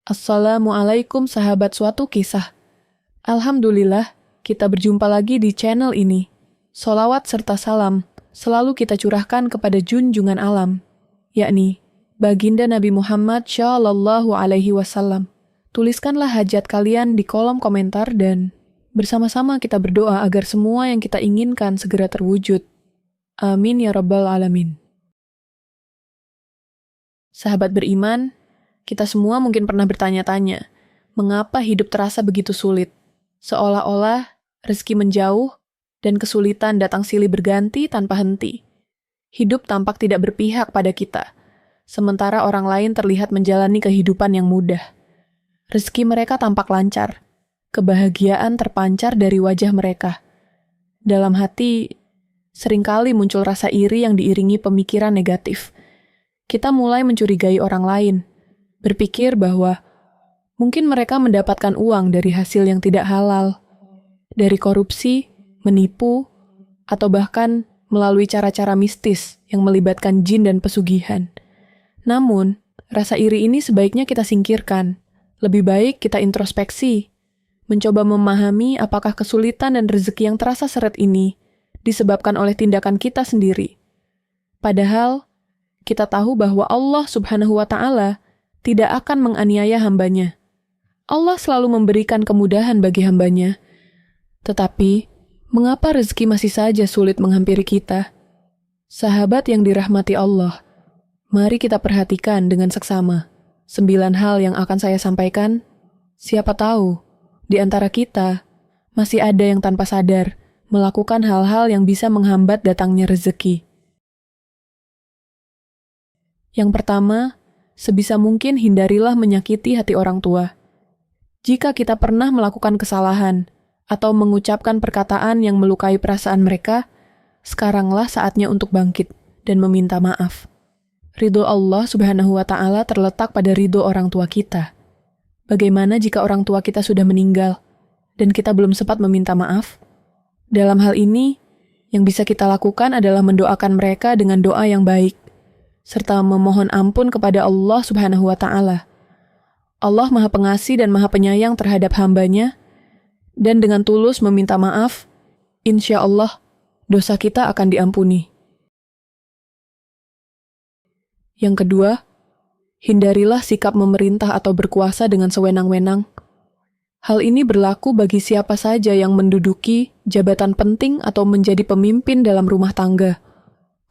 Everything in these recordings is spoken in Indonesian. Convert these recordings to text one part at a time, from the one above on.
Assalamualaikum sahabat suatu kisah. Alhamdulillah, kita berjumpa lagi di channel ini. Solawat serta salam selalu kita curahkan kepada junjungan alam, yakni Baginda Nabi Muhammad Shallallahu Alaihi Wasallam. Tuliskanlah hajat kalian di kolom komentar dan bersama-sama kita berdoa agar semua yang kita inginkan segera terwujud. Amin ya Rabbal Alamin. Sahabat beriman, kita semua mungkin pernah bertanya-tanya, mengapa hidup terasa begitu sulit? Seolah-olah rezeki menjauh dan kesulitan datang silih berganti tanpa henti. Hidup tampak tidak berpihak pada kita, sementara orang lain terlihat menjalani kehidupan yang mudah. Rezeki mereka tampak lancar, kebahagiaan terpancar dari wajah mereka. Dalam hati, seringkali muncul rasa iri yang diiringi pemikiran negatif. Kita mulai mencurigai orang lain, berpikir bahwa mungkin mereka mendapatkan uang dari hasil yang tidak halal, dari korupsi, menipu, atau bahkan melalui cara-cara mistis yang melibatkan jin dan pesugihan. Namun, rasa iri ini sebaiknya kita singkirkan. Lebih baik kita introspeksi, mencoba memahami apakah kesulitan dan rezeki yang terasa seret ini disebabkan oleh tindakan kita sendiri. Padahal, kita tahu bahwa Allah Subhanahu wa Ta'ala tidak akan menganiaya hambanya. Allah selalu memberikan kemudahan bagi hambanya. Tetapi, mengapa rezeki masih saja sulit menghampiri kita? Sahabat yang dirahmati Allah, mari kita perhatikan dengan seksama 9 hal yang akan saya sampaikan. Siapa tahu, di antara kita, masih ada yang tanpa sadar melakukan hal-hal yang bisa menghambat datangnya rezeki. Yang pertama, sebisa mungkin hindarilah menyakiti hati orang tua. Jika kita pernah melakukan kesalahan atau mengucapkan perkataan yang melukai perasaan mereka, sekaranglah saatnya untuk bangkit dan meminta maaf. Ridho Allah Subhanahu wa Ta'ala terletak pada ridho orang tua kita. Bagaimana jika orang tua kita sudah meninggal dan kita belum sempat meminta maaf? Dalam hal ini, yang bisa kita lakukan adalah mendoakan mereka dengan doa yang baik, serta memohon ampun kepada Allah Subhanahu wa Ta'ala. Allah Maha Pengasih dan Maha Penyayang terhadap hambanya, dan dengan tulus meminta maaf, insya Allah dosa kita akan diampuni. Yang kedua, hindarilah sikap memerintah atau berkuasa dengan sewenang-wenang. Hal ini berlaku bagi siapa saja yang menduduki jabatan penting atau menjadi pemimpin dalam rumah tangga.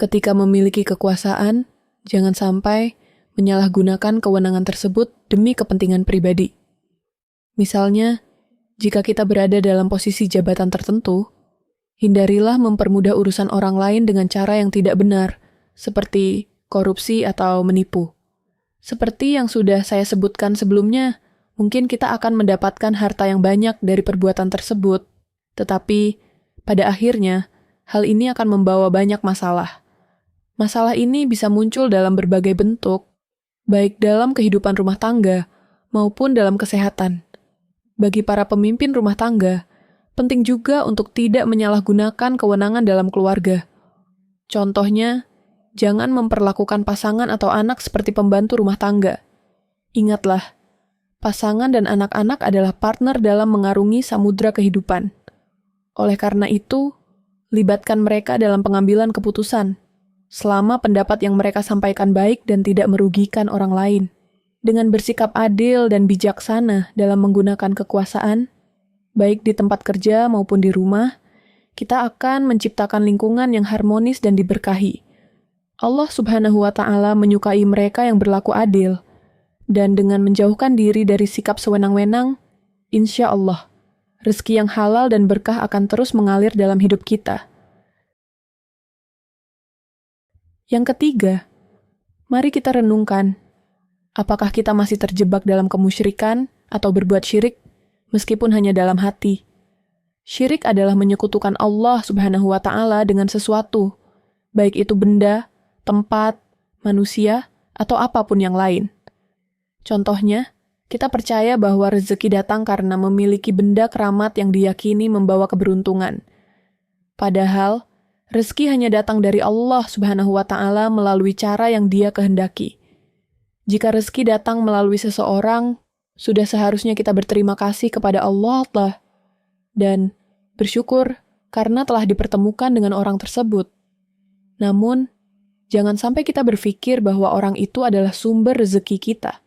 Ketika memiliki kekuasaan, jangan sampai menyalahgunakan kewenangan tersebut demi kepentingan pribadi. Misalnya, jika kita berada dalam posisi jabatan tertentu, hindarilah mempermudah urusan orang lain dengan cara yang tidak benar, seperti korupsi atau menipu. Seperti yang sudah saya sebutkan sebelumnya, mungkin kita akan mendapatkan harta yang banyak dari perbuatan tersebut, tetapi pada akhirnya, hal ini akan membawa banyak masalah. Masalah ini bisa muncul dalam berbagai bentuk, baik dalam kehidupan rumah tangga maupun dalam kesehatan. Bagi para pemimpin rumah tangga, penting juga untuk tidak menyalahgunakan kewenangan dalam keluarga. Contohnya, jangan memperlakukan pasangan atau anak seperti pembantu rumah tangga. Ingatlah, pasangan dan anak-anak adalah partner dalam mengarungi samudra kehidupan. Oleh karena itu, libatkan mereka dalam pengambilan keputusan, selama pendapat yang mereka sampaikan baik dan tidak merugikan orang lain. Dengan bersikap adil dan bijaksana dalam menggunakan kekuasaan, baik di tempat kerja maupun di rumah, kita akan menciptakan lingkungan yang harmonis dan diberkahi. Allah Subhanahu wa Ta'ala menyukai mereka yang berlaku adil, dan dengan menjauhkan diri dari sikap sewenang-wenang, insya Allah, rezeki yang halal dan berkah akan terus mengalir dalam hidup kita. Yang ketiga, mari kita renungkan, apakah kita masih terjebak dalam kemusyrikan atau berbuat syirik, meskipun hanya dalam hati. Syirik adalah menyekutukan Allah Subhanahu wa Ta'ala dengan sesuatu, baik itu benda, tempat, manusia, atau apapun yang lain. Contohnya, kita percaya bahwa rezeki datang karena memiliki benda keramat yang diyakini membawa keberuntungan. Padahal, rezeki hanya datang dari Allah Subhanahu wa Ta'ala melalui cara yang Dia kehendaki. Jika rezeki datang melalui seseorang, Sudah seharusnya kita berterima kasih kepada Allah lah, dan bersyukur karena telah dipertemukan dengan orang tersebut. Namun, jangan sampai kita berpikir bahwa orang itu adalah sumber rezeki kita.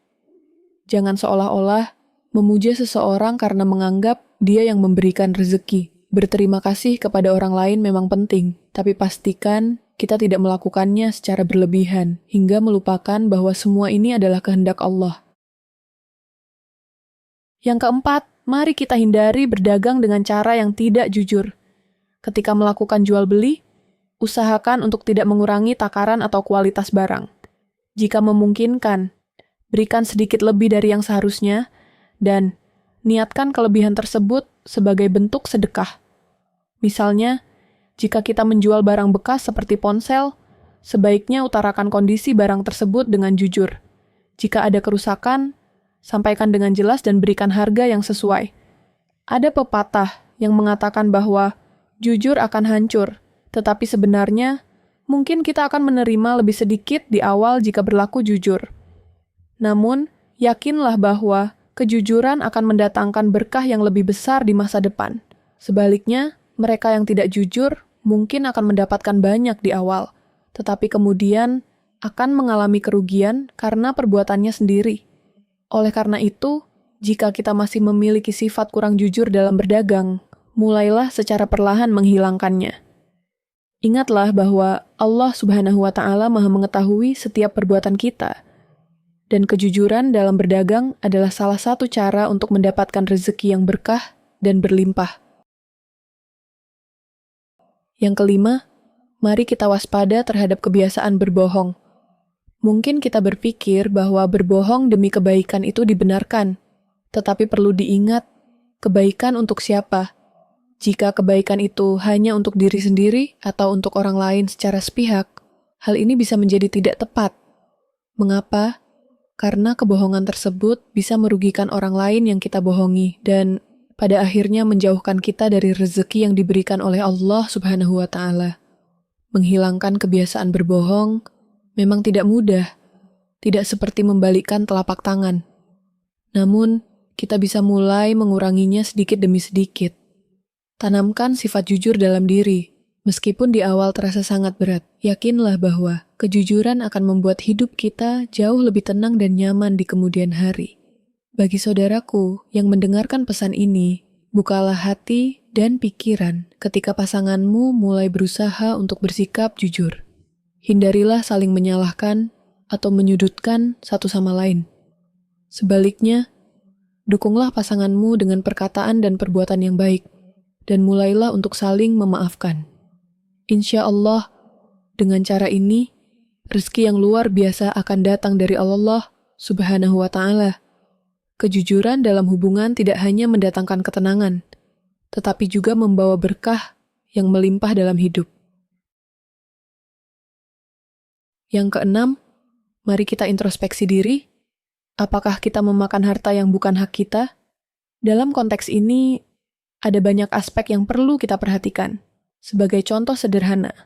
Jangan seolah-olah memuja seseorang karena menganggap dia yang memberikan rezeki. Berterima kasih kepada orang lain memang penting, tapi pastikan kita tidak melakukannya secara berlebihan, hingga melupakan bahwa semua ini adalah kehendak Allah. Yang keempat, mari kita hindari berdagang dengan cara yang tidak jujur. Ketika melakukan jual beli, usahakan untuk tidak mengurangi takaran atau kualitas barang. Jika memungkinkan, berikan sedikit lebih dari yang seharusnya, dan niatkan kelebihan tersebut sebagai bentuk sedekah. Misalnya, jika kita menjual barang bekas seperti ponsel, sebaiknya utarakan kondisi barang tersebut dengan jujur. Jika ada kerusakan, sampaikan dengan jelas dan berikan harga yang sesuai. Ada pepatah yang mengatakan bahwa jujur akan hancur, tetapi sebenarnya mungkin kita akan menerima lebih sedikit di awal jika berlaku jujur. Namun, yakinlah bahwa kejujuran akan mendatangkan berkah yang lebih besar di masa depan. Sebaliknya, mereka yang tidak jujur mungkin akan mendapatkan banyak di awal, tetapi kemudian akan mengalami kerugian karena perbuatannya sendiri. Oleh karena itu, jika kita masih memiliki sifat kurang jujur dalam berdagang, mulailah secara perlahan menghilangkannya. Ingatlah bahwa Allah Subhanahu wa Ta'ala Maha mengetahui setiap perbuatan kita, dan kejujuran dalam berdagang adalah salah satu cara untuk mendapatkan rezeki yang berkah dan berlimpah. Yang kelima, mari kita waspada terhadap kebiasaan berbohong. Mungkin kita berpikir bahwa berbohong demi kebaikan itu dibenarkan, tetapi perlu diingat, kebaikan untuk siapa? Jika kebaikan itu hanya untuk diri sendiri atau untuk orang lain secara sepihak, hal ini bisa menjadi tidak tepat. Mengapa? Karena kebohongan tersebut bisa merugikan orang lain yang kita bohongi dan pada akhirnya menjauhkan kita dari rezeki yang diberikan oleh Allah Subhanahu wa Ta'ala. Menghilangkan kebiasaan berbohong memang tidak mudah, tidak seperti membalikkan telapak tangan. Namun, kita bisa mulai menguranginya sedikit demi sedikit. Tanamkan sifat jujur dalam diri, meskipun di awal terasa sangat berat. Yakinlah bahwa kejujuran akan membuat hidup kita jauh lebih tenang dan nyaman di kemudian hari. Bagi saudaraku yang mendengarkan pesan ini, bukalah hati dan pikiran ketika pasanganmu mulai berusaha untuk bersikap jujur. Hindarilah saling menyalahkan atau menyudutkan satu sama lain. Sebaliknya, dukunglah pasanganmu dengan perkataan dan perbuatan yang baik, dan mulailah untuk saling memaafkan. Insya Allah, dengan cara ini, rezeki yang luar biasa akan datang dari Allah Subhanahu wa Ta'ala. Kejujuran dalam hubungan tidak hanya mendatangkan ketenangan, tetapi juga membawa berkah yang melimpah dalam hidup. Yang keenam, mari kita introspeksi diri. Apakah kita memakan harta yang bukan hak kita? Dalam konteks ini, ada banyak aspek yang perlu kita perhatikan. Sebagai contoh sederhana,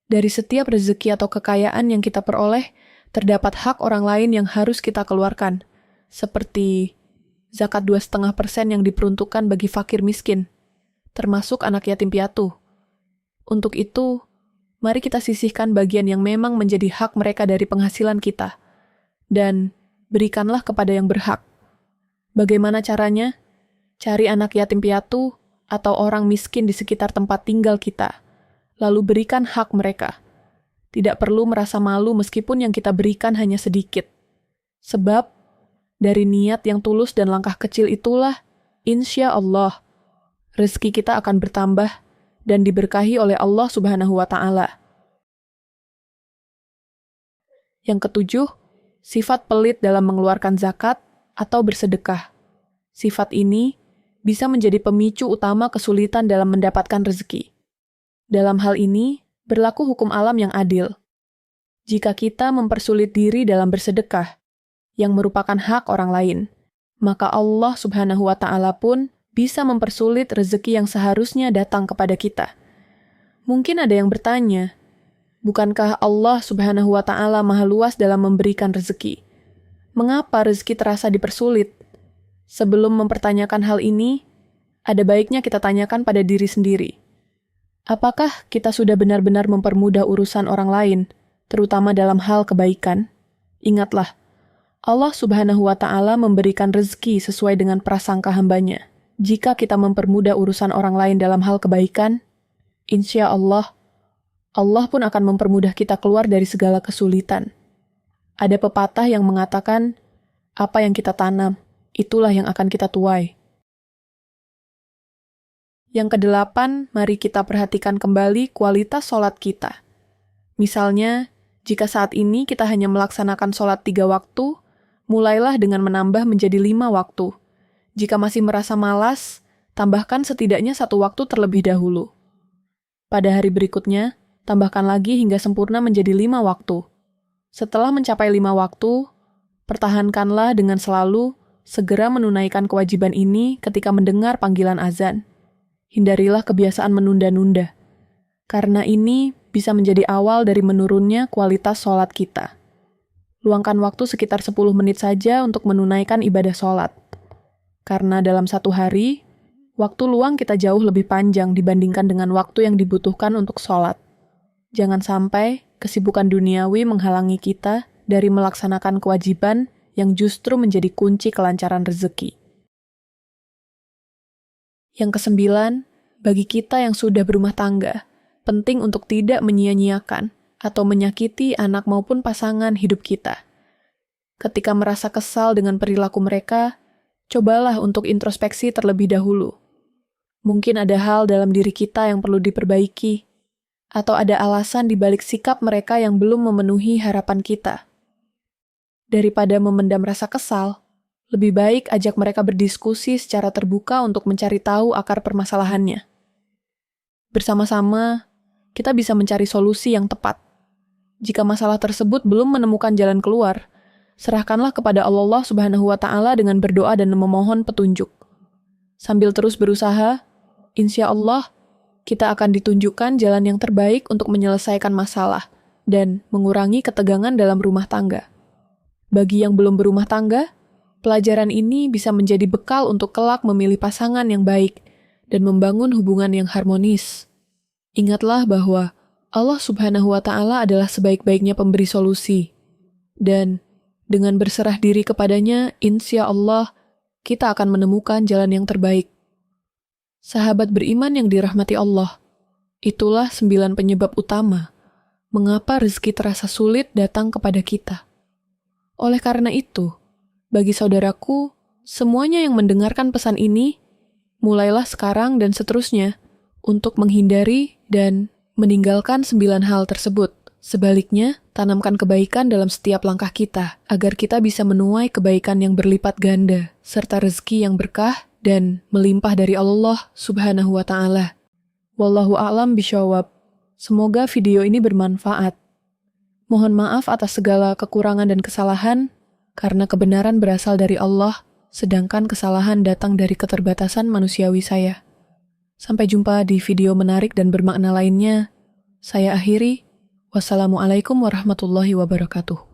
dari setiap rezeki atau kekayaan yang kita peroleh, terdapat hak orang lain yang harus kita keluarkan, seperti zakat 2,5% yang diperuntukkan bagi fakir miskin, termasuk anak yatim piatu. Untuk itu, mari kita sisihkan bagian yang memang menjadi hak mereka dari penghasilan kita, dan berikanlah kepada yang berhak. Bagaimana caranya? Cari anak yatim piatu atau orang miskin di sekitar tempat tinggal kita, lalu berikan hak mereka. Tidak perlu merasa malu meskipun yang kita berikan hanya sedikit. Sebab, dari niat yang tulus dan langkah kecil itulah, insya Allah, rezeki kita akan bertambah dan diberkahi oleh Allah Subhanahu wa Ta'ala. Yang ketujuh, sifat pelit dalam mengeluarkan zakat atau bersedekah. Sifat ini bisa menjadi pemicu utama kesulitan dalam mendapatkan rezeki. Dalam hal ini, berlaku hukum alam yang adil. Jika kita mempersulit diri dalam bersedekah, yang merupakan hak orang lain, maka Allah Subhanahu wa Ta'ala pun bisa mempersulit rezeki yang seharusnya datang kepada kita. Mungkin ada yang bertanya, bukankah Allah Subhanahu wa Ta'ala maha luas dalam memberikan rezeki? Mengapa rezeki terasa dipersulit? Sebelum mempertanyakan hal ini, ada baiknya kita tanyakan pada diri sendiri. Apakah kita sudah benar-benar mempermudah urusan orang lain, terutama dalam hal kebaikan? Ingatlah, Allah Subhanahu wa Ta'ala memberikan rezeki sesuai dengan prasangka hambanya. Jika kita mempermudah urusan orang lain dalam hal kebaikan, insya Allah, Allah pun akan mempermudah kita keluar dari segala kesulitan. Ada pepatah yang mengatakan, apa yang kita tanam, itulah yang akan kita tuai. Yang kedelapan, mari kita perhatikan kembali kualitas sholat kita. Misalnya, jika saat ini kita hanya melaksanakan sholat 3 waktu, mulailah dengan menambah menjadi 5 waktu. Jika masih merasa malas, tambahkan setidaknya 1 waktu terlebih dahulu. Pada hari berikutnya, tambahkan lagi hingga sempurna menjadi 5 waktu. Setelah mencapai 5 waktu, pertahankanlah dengan selalu segera menunaikan kewajiban ini ketika mendengar panggilan azan. Hindarilah kebiasaan menunda-nunda, karena ini bisa menjadi awal dari menurunnya kualitas sholat kita. Luangkan waktu sekitar 10 menit saja untuk menunaikan ibadah sholat. Karena dalam satu hari, waktu luang kita jauh lebih panjang dibandingkan dengan waktu yang dibutuhkan untuk sholat. Jangan sampai kesibukan duniawi menghalangi kita dari melaksanakan kewajiban yang justru menjadi kunci kelancaran rezeki. Yang kesembilan, bagi kita yang sudah berumah tangga, penting untuk tidak menyia-nyiakan atau menyakiti anak maupun pasangan hidup kita. Ketika merasa kesal dengan perilaku mereka, cobalah untuk introspeksi terlebih dahulu. Mungkin ada hal dalam diri kita yang perlu diperbaiki, atau ada alasan di balik sikap mereka yang belum memenuhi harapan kita. Daripada memendam rasa kesal, lebih baik ajak mereka berdiskusi secara terbuka untuk mencari tahu akar permasalahannya. Bersama-sama, kita bisa mencari solusi yang tepat. Jika masalah tersebut belum menemukan jalan keluar, serahkanlah kepada Allah Subhanahu wa Ta'ala dengan berdoa dan memohon petunjuk. Sambil terus berusaha, insya Allah, kita akan ditunjukkan jalan yang terbaik untuk menyelesaikan masalah dan mengurangi ketegangan dalam rumah tangga. Bagi yang belum berumah tangga, pelajaran ini bisa menjadi bekal untuk kelak memilih pasangan yang baik dan membangun hubungan yang harmonis. Ingatlah bahwa Allah Subhanahu wa Ta'ala adalah sebaik-baiknya pemberi solusi. Dan dengan berserah diri kepadanya, insya Allah, kita akan menemukan jalan yang terbaik. Sahabat beriman yang dirahmati Allah, itulah 9 penyebab utama mengapa rezeki terasa sulit datang kepada kita. Oleh karena itu, bagi saudaraku, semuanya yang mendengarkan pesan ini, mulailah sekarang dan seterusnya untuk menghindari dan meninggalkan 9 hal tersebut. Sebaliknya, tanamkan kebaikan dalam setiap langkah kita, agar kita bisa menuai kebaikan yang berlipat ganda, serta rezeki yang berkah dan melimpah dari Allah Subhanahu wa Ta'ala. Wallahu a'lam bishawab. Semoga video ini bermanfaat. Mohon maaf atas segala kekurangan dan kesalahan, karena kebenaran berasal dari Allah, sedangkan kesalahan datang dari keterbatasan manusiawi saya. Sampai jumpa di video menarik dan bermakna lainnya. Saya akhiri. Wassalamualaikum warahmatullahi wabarakatuh.